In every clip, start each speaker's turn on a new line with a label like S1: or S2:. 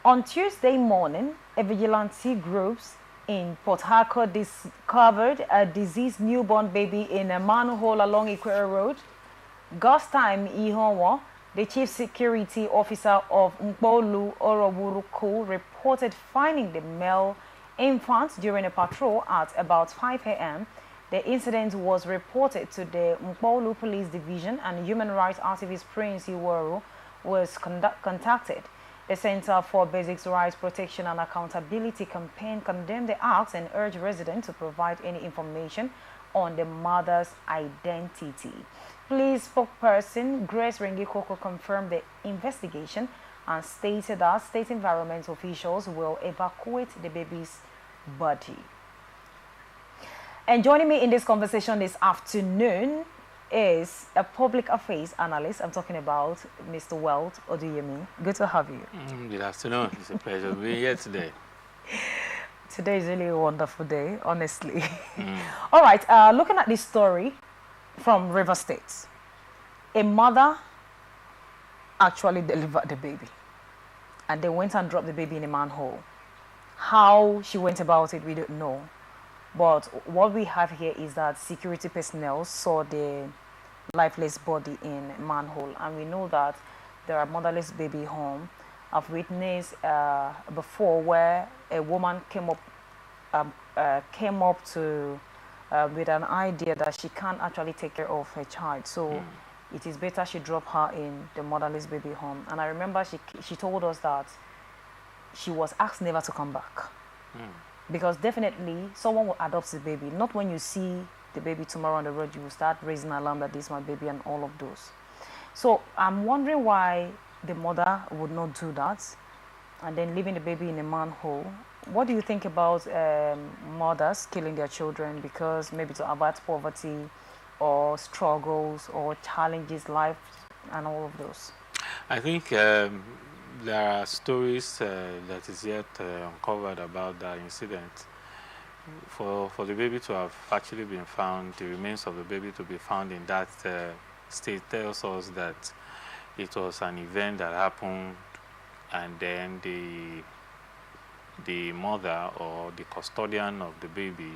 S1: On Tuesday morning, a vigilante groups in Port Harcourt discovered a deceased newborn baby in a manhole along Ikwerre Road. Godstime Ihunwo, the chief security officer of Nkpolu-Orowurokwo, reported finding the male infant during a patrol at about 5 a.m. The incident was reported to the Nkpolu Police Division, and human rights activist Prince Ikwerre was contacted. The Center for Basic Rights Protection and Accountability campaign condemned the acts and urged residents to provide any information on the mother's identity. Police spokesperson Grace Rengikoko confirmed the investigation and stated that state environment officials will evacuate the baby's body. And joining me in this conversation this afternoon is a public affairs analyst. I'm talking about Mr. Welt Oduyemi. Good to have you.
S2: Good afternoon. It's a pleasure to be here today.
S1: Today is really a wonderful day, honestly. All right, looking at this story from River State, a mother actually delivered the baby and they went and dropped the baby in a manhole. How she went about it, we don't know. But what we have here is that security personnel saw the lifeless body in a manhole, and we know that there are motherless baby home. I've witnessed before where a woman came up to with an idea that she can't actually take care of her child, so it is better she drop her in the motherless baby home. And I remember she told us that she was asked never to come back. Because definitely someone will adopt the baby. Not when you see the baby tomorrow on the road, you will start raising alarm that this is my baby and all of those. So I'm wondering why the mother would not do that and then leaving the baby in a manhole. What do you think about mothers killing their children because maybe to avoid poverty or struggles or challenges, life and all of those?
S2: I think there are stories that is yet uncovered about that incident. For the baby to have actually been found, the remains of the baby to be found in that state tells us that it was an event that happened, and then the mother or the custodian of the baby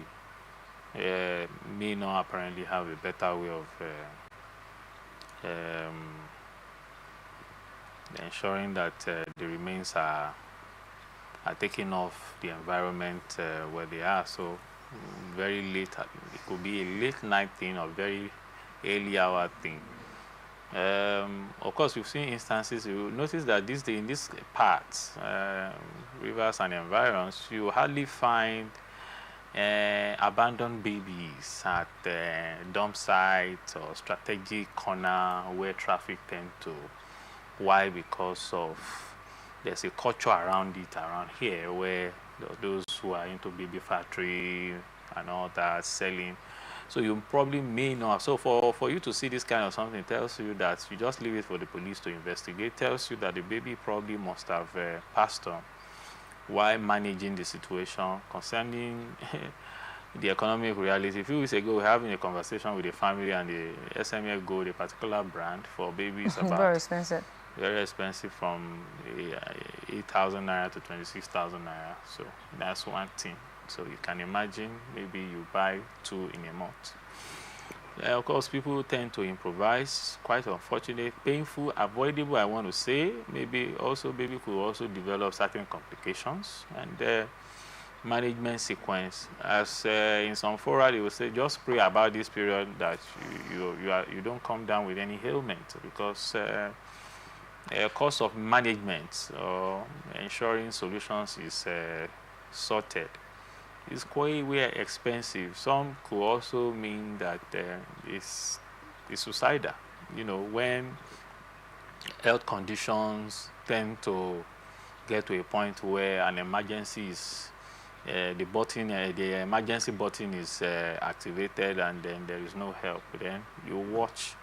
S2: may not apparently have a better way of ensuring that the remains are taken off the environment where they are. So very late, it could be a late night thing or very early hour thing. Of course, we've seen instances. You notice that in these parts, rivers and environs, you hardly find abandoned babies at dump sites or strategic corner where traffic tend to. Why? Because of there's a culture around here where those who are into baby factory and all that selling. So you probably may not. So for you to see this kind of something tells you that you just leave it for the police to investigate. Tells you that the baby probably must have passed on while managing the situation concerning the economic reality. A few weeks ago, we were having a conversation with the family, and the SMF Gold, a particular brand for babies, about
S1: very expensive.
S2: Very expensive, from 8,000 naira to 26,000 naira. So that's one thing. So you can imagine maybe you buy 2 in a month. Of course, people tend to improvise. Quite unfortunate, painful, avoidable, I want to say. Maybe also baby could also develop certain complications, and management sequence. As in some fora, they will say, just pray about this period that you don't come down with any ailment, because cost of management or ensuring solutions is sorted is quite expensive. Some could also mean that it's suicidal. You know, when health conditions tend to get to a point where an emergency is the emergency button is activated, and then there is no help. Then you watch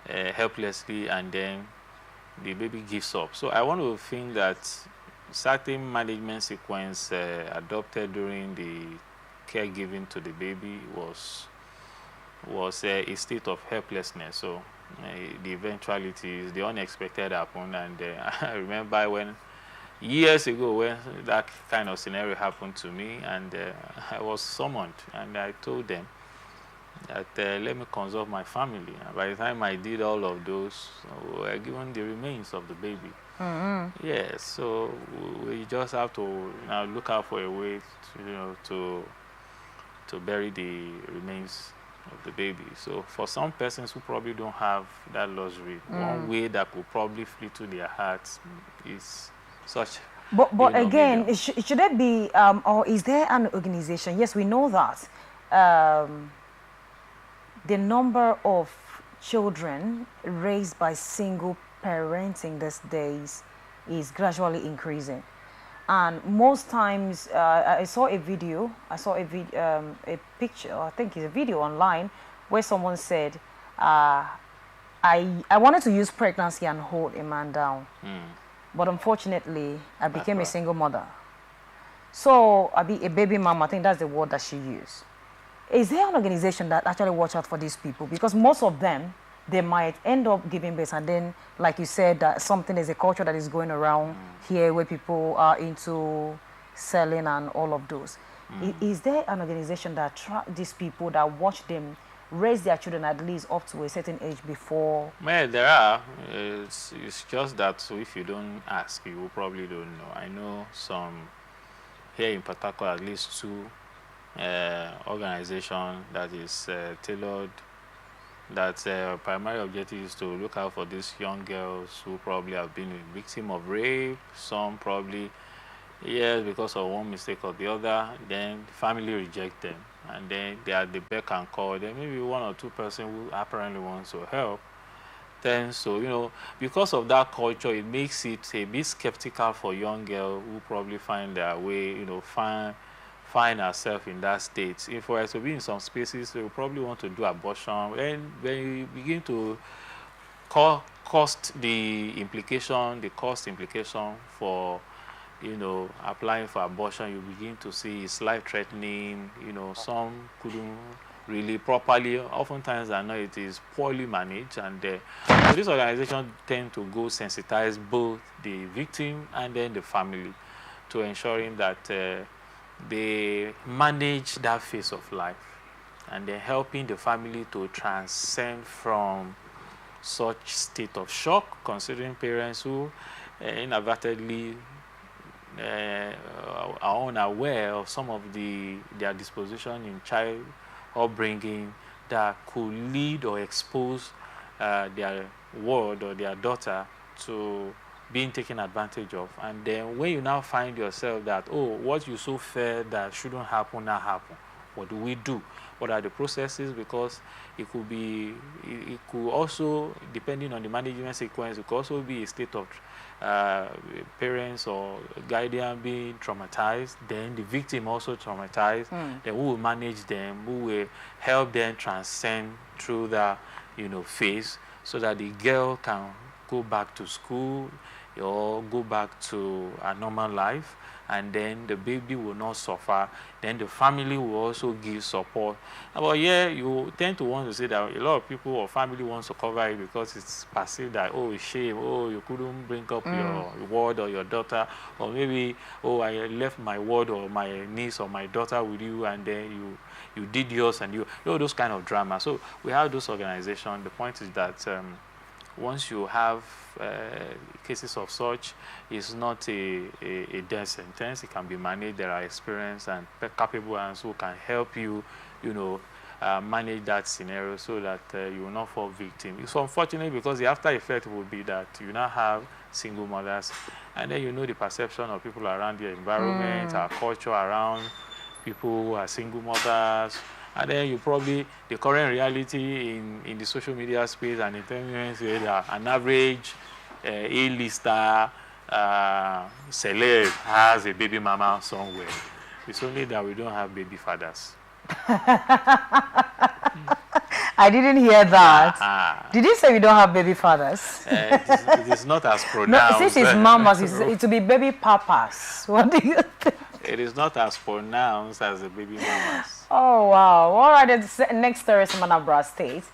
S2: helplessly, and then the baby gives up. So I want to think that certain management sequence adopted during the caregiving to the baby was a state of helplessness. So the eventualities, the unexpected happened, and I remember when years ago when that kind of scenario happened to me, and I was summoned, and I told them that let me consult my family. And by the time I did all of those, we were given the remains of the baby. Yes, so we just have to now look out for a way to bury the remains of the baby. So for some persons who probably don't have that luxury, one way that could probably flee to their hearts is such.
S1: But again, should there be or is there an organization? Yes, we know that the number of children raised by single parenting these days is gradually increasing, and most times I saw a picture, I think it's a video online, where someone said, I wanted to use pregnancy and hold a man down, but unfortunately I became a single mother. So I be a baby mom, I think that's the word that she used. Is there an organization that actually watch out for these people? Because most of them, they might end up giving birth, and then, like you said, that something is a culture that is going around here where people are into selling and all of those. Is there an organization that track these people, that watch them raise their children at least up to a certain age before?
S2: Well, there are. It's just that, so if you don't ask, you probably don't know. I know some here in Port Harcourt, at least 2 organizations that is tailored, that primary objective is to look out for these young girls who probably have been a victim of rape, some probably, yes, because of one mistake or the other, then family reject them, and then they are the beck and call. Then maybe 1 or 2 persons who apparently wants to help. Then, so, because of that culture, it makes it a bit skeptical for young girls who probably find their way, find ourselves in that state. If we are to be in some spaces, we probably want to do abortion. And when you begin to cost implication for, applying for abortion, you begin to see it's life-threatening. Some couldn't really properly. Oftentimes, I know it is poorly managed, and so this organization tend to go sensitize both the victim and then the family to ensuring that they manage that phase of life, and then helping the family to transcend from such state of shock, considering parents who inadvertently are unaware of some of their disposition in child upbringing that could lead or expose their ward or their daughter to being taken advantage of. And then when you now find yourself that, what you so fear that shouldn't happen now happen, what do we do? What are the processes? Because it could also, depending on the management sequence, it could also be a state of parents or guardian being traumatized, then the victim also traumatized. Then we will manage them, we will help them transcend through that phase, so that the girl can go back to school or go back to a normal life, and then the baby will not suffer. Then the family will also give support. But you tend to want to say that a lot of people or family wants to cover it because it's perceived that, it's shame, you couldn't bring up your ward or your daughter, or maybe, I left my ward or my niece or my daughter with you, and then you did yours, and those kind of drama. So we have those organizations. The point is that once you have cases of such, it's not a death sentence. It can be managed. There are experienced and capable hands who can help you, manage that scenario so that you will not fall victim. It's unfortunate because the after effect will be that you now have single mothers, and then the perception of people around your environment, our culture around people who are single mothers. And then the current reality in the social media space and entertainment is that an average A-lister celeb has a baby mama somewhere. It's only that we don't have baby fathers.
S1: I didn't hear that. Did you say we don't have baby fathers?
S2: It is not as pronounced.
S1: No, since it's mamas, it will be baby papas. What do you think?
S2: It is not as pronounced as the baby mamas.
S1: Oh, wow. All right, next story is from Anambra State.